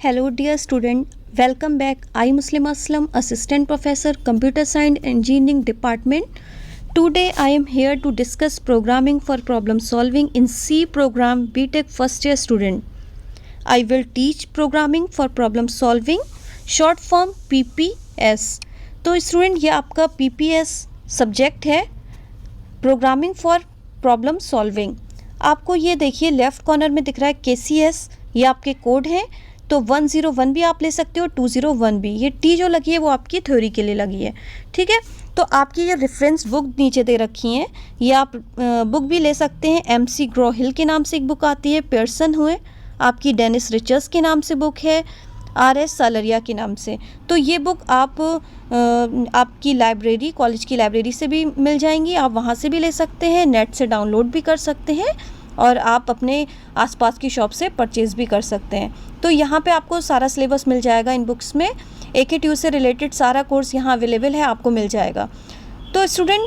Hello dear student, welcome back. I am Muslim Aslam, Assistant Professor, Computer Science Engineering Department. Today I am here to discuss programming for problem solving in C program BTech first year student. I will teach programming for problem solving, short form PPS. तो student ये आपका PPS subject है, programming for problem solving. आपको ये देखिए left corner में दिख रहा है KCS, ये आपके कोड हैं। तो 101 भी आप ले सकते हो, 201 भी। ये टी जो लगी है वो आपकी थ्योरी के लिए लगी है, ठीक है। तो आपकी ये रेफरेंस बुक नीचे दे रखी हैं, ये आप बुक भी ले सकते हैं। MC ग्रो-हिल के नाम से एक बुक आती है, पियर्सन हुए, आपकी डेनिस रिचर्स के नाम से बुक है, RS सालरिया के नाम से। तो ये बुक आप आपकी लाइब्रेरी, कॉलेज की लाइब्रेरी से भी मिल जाएंगी, आप वहाँ से भी ले सकते हैं, नेट से डाउनलोड भी कर सकते हैं और आप अपने आसपास की शॉप से परचेज़ भी कर सकते हैं। तो यहाँ पे आपको सारा सिलेबस मिल जाएगा इन बुक्स में, AKTU से रिलेटेड सारा कोर्स यहाँ अवेलेबल है, आपको मिल जाएगा। तो student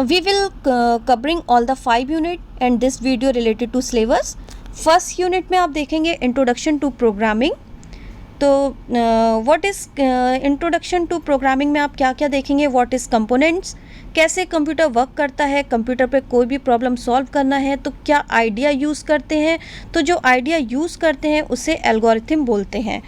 we will covering all the 5 unit and this video related to syllabus. First unit में आप देखेंगे इंट्रोडक्शन टू प्रोग्रामिंग। तो what is introduction to programming में आप क्या क्या देखेंगे, व्हाट इज़ कंपोनेंट्स, कैसे कंप्यूटर वर्क करता है, कंप्यूटर पे कोई भी प्रॉब्लम सॉल्व करना है तो क्या आइडिया यूज़ करते हैं, तो जो आइडिया यूज़ करते हैं उसे एल्गोरिथम बोलते हैं।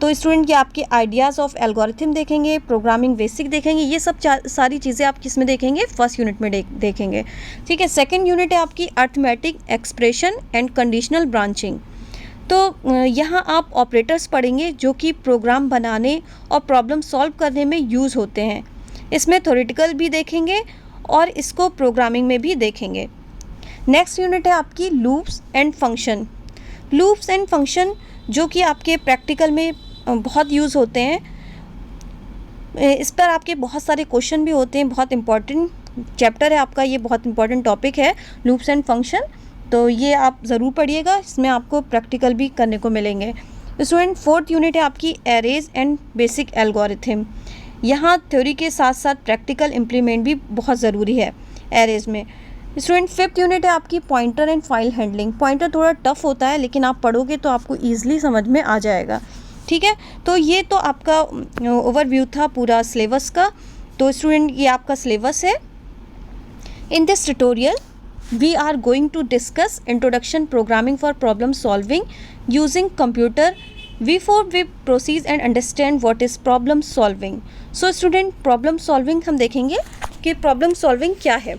तो स्टूडेंट ये आपके आइडियाज़ ऑफ एल्गोरिथम देखेंगे, प्रोग्रामिंग बेसिक देखेंगे, ये सब सारी चीज़ें आप किस में देखेंगे, फर्स्ट यूनिट में देखेंगे, ठीक है। सेकेंड यूनिट है आपकी arithmetic expression and conditional branching. तो यहाँ आप ऑपरेटर्स पढ़ेंगे जो कि प्रोग्राम बनाने और प्रॉब्लम सॉल्व करने में यूज़ होते हैं। इसमें थ्योरेटिकल भी देखेंगे और इसको प्रोग्रामिंग में भी देखेंगे। नेक्स्ट यूनिट है आपकी loops and function. Loops and function जो कि आपके प्रैक्टिकल में बहुत यूज़ होते हैं, इस पर आपके बहुत सारे क्वेश्चन भी होते हैं। बहुत इंपॉर्टेंट चैप्टर है आपका, ये बहुत इंपॉर्टेंट टॉपिक है लूप्स एंड फंक्शन। तो ये आप ज़रूर पढ़िएगा, इसमें आपको प्रैक्टिकल भी करने को मिलेंगे। स्टूडेंट फोर्थ यूनिट है आपकी एरेज एंड बेसिक एल्गोरिथम। यहाँ थ्योरी के साथ साथ प्रैक्टिकल इम्प्लीमेंट भी बहुत ज़रूरी है एरेज में। स्टूडेंट फिफ्थ यूनिट है आपकी pointer and file handling. Pointer थोड़ा टफ होता है लेकिन आप पढ़ोगे तो आपको ईजिली समझ में आ जाएगा, ठीक है। तो ये तो आपका ओवरव्यू था पूरा सिलेबस का। तो स्टूडेंट ये आपका सिलेबस है। In this tutorial we are going to discuss introduction programming for problem solving using computer. Before we proceed and understand what is problem solving, so student problem solving हम देखेंगे कि problem solving क्या है।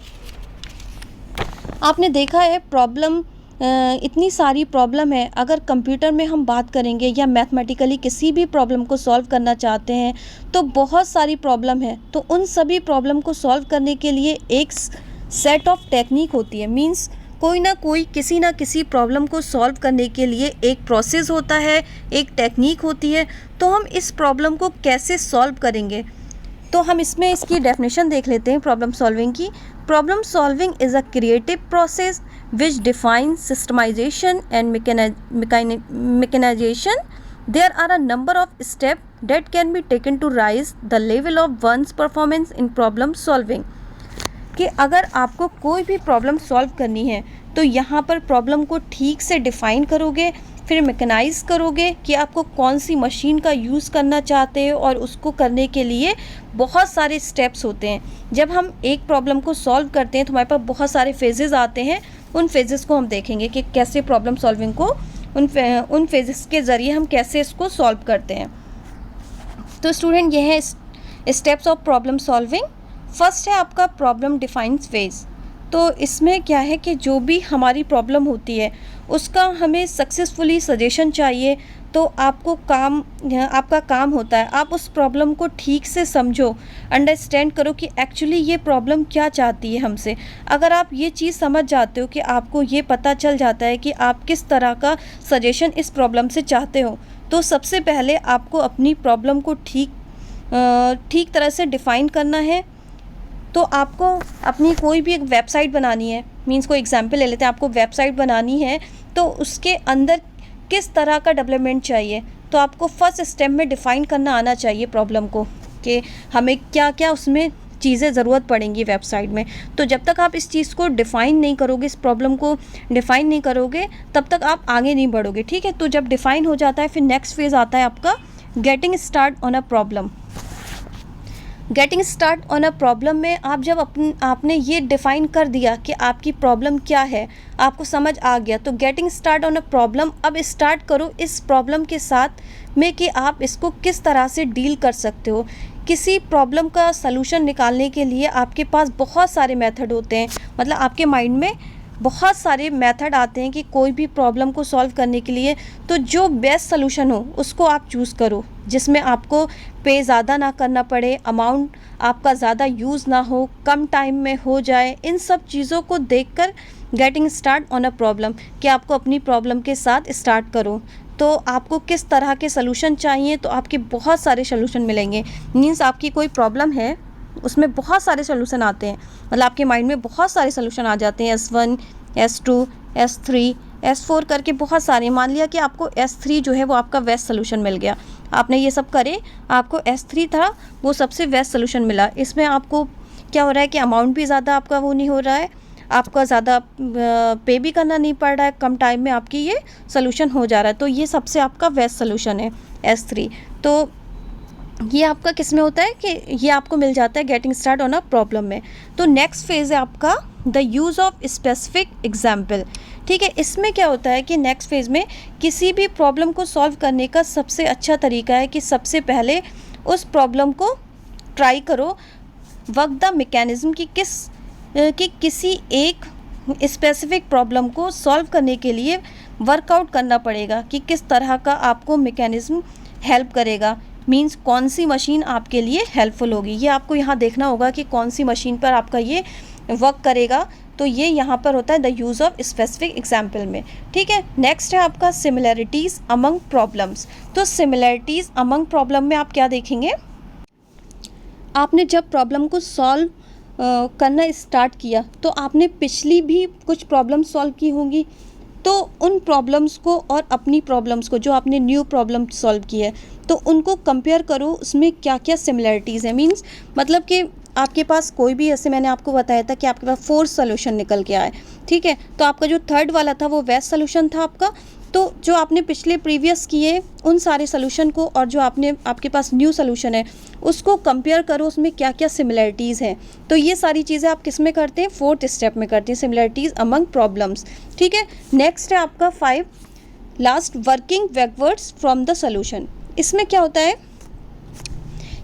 आपने देखा है problem, इतनी सारी प्रॉब्लम है। अगर कंप्यूटर में हम बात करेंगे या मैथमेटिकली किसी भी प्रॉब्लम को सॉल्व करना चाहते हैं तो बहुत सारी प्रॉब्लम है। तो उन सभी प्रॉब्लम को सॉल्व करने के लिए एक सेट ऑफ टेक्निक होती है। मींस कोई ना कोई किसी ना किसी प्रॉब्लम को सॉल्व करने के लिए एक प्रोसेस होता है, एक टेक्निक होती है। तो हम इस प्रॉब्लम को कैसे सॉल्व करेंगे, तो हम इसमें इसकी डेफिनेशन देख लेते हैं प्रॉब्लम सॉल्विंग की। Problem solving is a creative process which defines systematization and mechanization. There are a number of step that can be taken to raise the level of one's performance in problem solving. कि अगर आपको कोई भी problem solve करनी है तो यहाँ पर प्रॉब्लम को ठीक से डिफ़ाइन करोगे, फिर मैकेनाइज़ करोगे कि आपको कौन सी मशीन का यूज़ करना चाहते हो, और उसको करने के लिए बहुत सारे स्टेप्स होते हैं। जब हम एक प्रॉब्लम को सॉल्व करते हैं तो हमारे पास बहुत सारे फेजेस आते हैं। उन फेजेस को हम देखेंगे कि कैसे प्रॉब्लम सॉल्विंग को उन फेजेस के ज़रिए हम कैसे इसको सॉल्व करते हैं। तो स्टूडेंट ये है steps of problem solving. First है आपका प्रॉब्लम डिफाइंस फेज। तो इसमें क्या है कि जो भी हमारी प्रॉब्लम होती है उसका हमें सक्सेसफुली सजेशन चाहिए। तो आपका काम होता है आप उस प्रॉब्लम को ठीक से समझो, अंडरस्टैंड करो कि एक्चुअली ये प्रॉब्लम क्या चाहती है हमसे। अगर आप ये चीज़ समझ जाते हो कि आपको ये पता चल जाता है कि आप किस तरह का सजेशन इस प्रॉब्लम से चाहते हो, तो सबसे पहले आपको अपनी प्रॉब्लम को ठीक तरह से डिफ़ाइन करना है। तो आपको अपनी कोई भी एक वेबसाइट बनानी है, मींस कोई एग्जांपल ले लेते हैं, आपको वेबसाइट बनानी है तो उसके अंदर किस तरह का डेवलपमेंट चाहिए, तो आपको फर्स्ट स्टेप में डिफ़ाइन करना आना चाहिए प्रॉब्लम को कि हमें क्या क्या उसमें चीज़ें ज़रूरत पड़ेंगी वेबसाइट में। तो जब तक आप इस चीज़ को डिफ़ाइन नहीं करोगे, इस प्रॉब्लम को डिफ़ाइन नहीं करोगे, तब तक आप आगे नहीं बढ़ोगे, ठीक है। तो जब डिफ़ाइन हो जाता है फिर नेक्स्ट फेज़ आता है आपका getting start on a problem. Getting start on a problem में आप जब आपने ये डिफ़ाइन कर दिया कि आपकी प्रॉब्लम क्या है, आपको समझ आ गया, तो getting start on a problem, अब स्टार्ट करो इस प्रॉब्लम के साथ में कि आप इसको किस तरह से डील कर सकते हो। किसी प्रॉब्लम का सलूशन निकालने के लिए आपके पास बहुत सारे मेथड होते हैं, मतलब आपके माइंड में बहुत सारे मेथड आते हैं कि कोई भी प्रॉब्लम को सॉल्व करने के लिए। तो जो बेस्ट सलूशन हो उसको आप चूज़ करो, जिसमें आपको पे ज़्यादा ना करना पड़े, अमाउंट आपका ज़्यादा यूज़ ना हो, कम टाइम में हो जाए। इन सब चीज़ों को देखकर getting start on a problem कि आपको अपनी प्रॉब्लम के साथ स्टार्ट करो। तो आपको किस तरह के सलूशन चाहिए, तो आपके बहुत सारे सलूशन मिलेंगे। मीन्स आपकी कोई प्रॉब्लम है, उसमें बहुत सारे सलूशन आते हैं, मतलब आपके माइंड में बहुत सारे सलूशन आ जाते हैं, S1, S2, S3, S4 करके बहुत सारे। मान लिया कि आपको S3 जो है वो आपका बेस्ट सलूशन मिल गया, आपने ये सब करे, आपको S3 था वो सबसे बेस्ट सलूशन मिला। इसमें आपको क्या हो रहा है कि अमाउंट भी ज़्यादा आपका वो नहीं हो रहा है, आपका ज़्यादा पे भी करना नहीं पड़ रहा है, कम टाइम में आपकी ये सलूशन हो जा रहा है। तो ये सबसे आपका बेस्ट सलूशन है S3। तो ये आपका किस में होता है कि ये आपको मिल जाता है getting start on a problem में। तो नेक्स्ट फेज़ है आपका the use of specific example, ठीक है। इसमें क्या होता है कि नेक्स्ट फेज़ में किसी भी प्रॉब्लम को सॉल्व करने का सबसे अच्छा तरीका है कि सबसे पहले उस प्रॉब्लम को ट्राई करो, वर्क द मैकेनिज़्म कि किसी एक स्पेसिफिक प्रॉब्लम को सॉल्व करने के लिए वर्कआउट करना पड़ेगा कि किस तरह का आपको मैकेनिज़्म हेल्प करेगा। मीन्स कौन सी मशीन आपके लिए हेल्पफुल होगी, ये आपको यहाँ देखना होगा कि कौन सी मशीन पर आपका ये वर्क करेगा। तो ये यहाँ पर होता है the use of specific example में, ठीक है। नेक्स्ट है आपका सिमिलैरिटीज़ अमंग प्रॉब्लम्स। तो सिमिलैरिटीज़ अमंग प्रॉब्लम में आप क्या देखेंगे, आपने जब प्रॉब्लम को सॉल्व करना स्टार्ट किया तो आपने पिछली भी कुछ प्रॉब्लम सॉल्व की होंगी, तो उन प्रॉब्लम्स को और अपनी प्रॉब्लम्स को, जो आपने न्यू प्रॉब्लम सॉल्व की है, तो उनको कंपेयर करो, उसमें क्या क्या सिमिलैरिटीज़ हैं। मीन्स मतलब कि आपके पास कोई भी, ऐसे मैंने आपको बताया था कि आपके पास 4 सॉल्यूशन निकल के आए, ठीक है। तो आपका जो थर्ड वाला था वो बेस्ट सॉल्यूशन था आपका। तो जो आपने पिछले प्रीवियस किए उन सारे सॉल्यूशन को और जो आपके पास न्यू सॉल्यूशन है उसको कंपेयर करो, उसमें क्या क्या सिमिलैरिटीज़ हैं। तो ये सारी चीज़ें आप किस में करते हैं, 4th स्टेप में करते हैं, सिमिलैरिटीज़ अमंग प्रॉब्लम्स, ठीक है। नेक्स्ट है आपका 5 last, working backwards from the solution. इसमें क्या होता है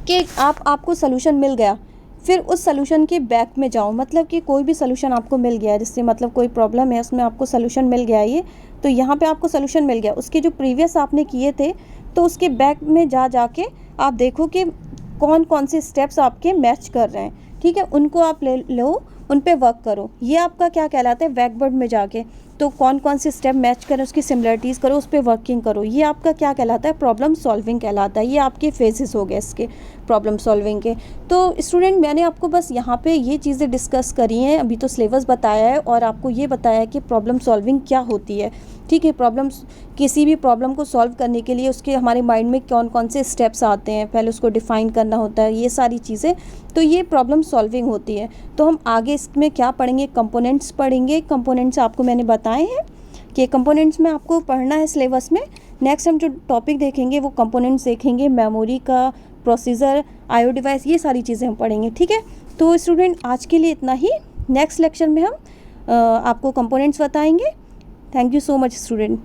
कि आपको सॉल्यूशन मिल गया, फिर उस सॉल्यूशन के बैक में जाओ, मतलब कि कोई भी सॉल्यूशन आपको मिल गया, जिससे मतलब कोई प्रॉब्लम है उसमें आपको सॉल्यूशन मिल गया ये, तो यहाँ पे आपको सॉल्यूशन मिल गया, उसके जो प्रीवियस आपने किए थे तो उसके बैक में जाके आप देखो कि कौन कौन से स्टेप्स आपके मैच कर रहे हैं, ठीक है। उनको आप ले लो, उन पे वर्क करो। ये आपका क्या कहलाता है, बैकवर्ड में जाके तो कौन कौन से स्टेप मैच करें उसकी सिमिलरिटीज़ करो, उस पर वर्किंग करो। ये आपका क्या कहलाता है, प्रॉब्लम सॉल्विंग कहलाता है। ये आपके फेजेस हो गए इसके प्रॉब्लम सॉल्विंग के। तो स्टूडेंट, मैंने आपको बस यहाँ पे ये चीज़ें डिस्कस करी हैं, अभी तो सिलेबस बताया है और आपको ये बताया है कि प्रॉब्लम सॉल्विंग क्या होती है, ठीक है। किसी भी प्रॉब्लम को सॉल्व करने के लिए उसके हमारे माइंड में कौन कौन से स्टेप्स आते हैं, पहले उसको डिफ़ाइन करना होता है, ये सारी चीज़ें, तो ये प्रॉब्लम सॉल्विंग होती है। तो हम आगे इसमें क्या पढ़ेंगे, कंपोनेंट्स पढ़ेंगे। कंपोनेंट्स आपको मैंने बताए हैं कि कंपोनेंट्स में आपको पढ़ना है सिलेबस में। नेक्स्ट हम जो टॉपिक देखेंगे वो कंपोनेंट्स देखेंगे, मेमोरी का, प्रोसीजर, IO डिवाइस, ये सारी चीज़ें हम पढ़ेंगे, ठीक है। तो स्टूडेंट, आज के लिए इतना ही। नेक्स्ट लेक्चर में हम आपको कंपोनेंट्स बताएंगे। Thank you so much student.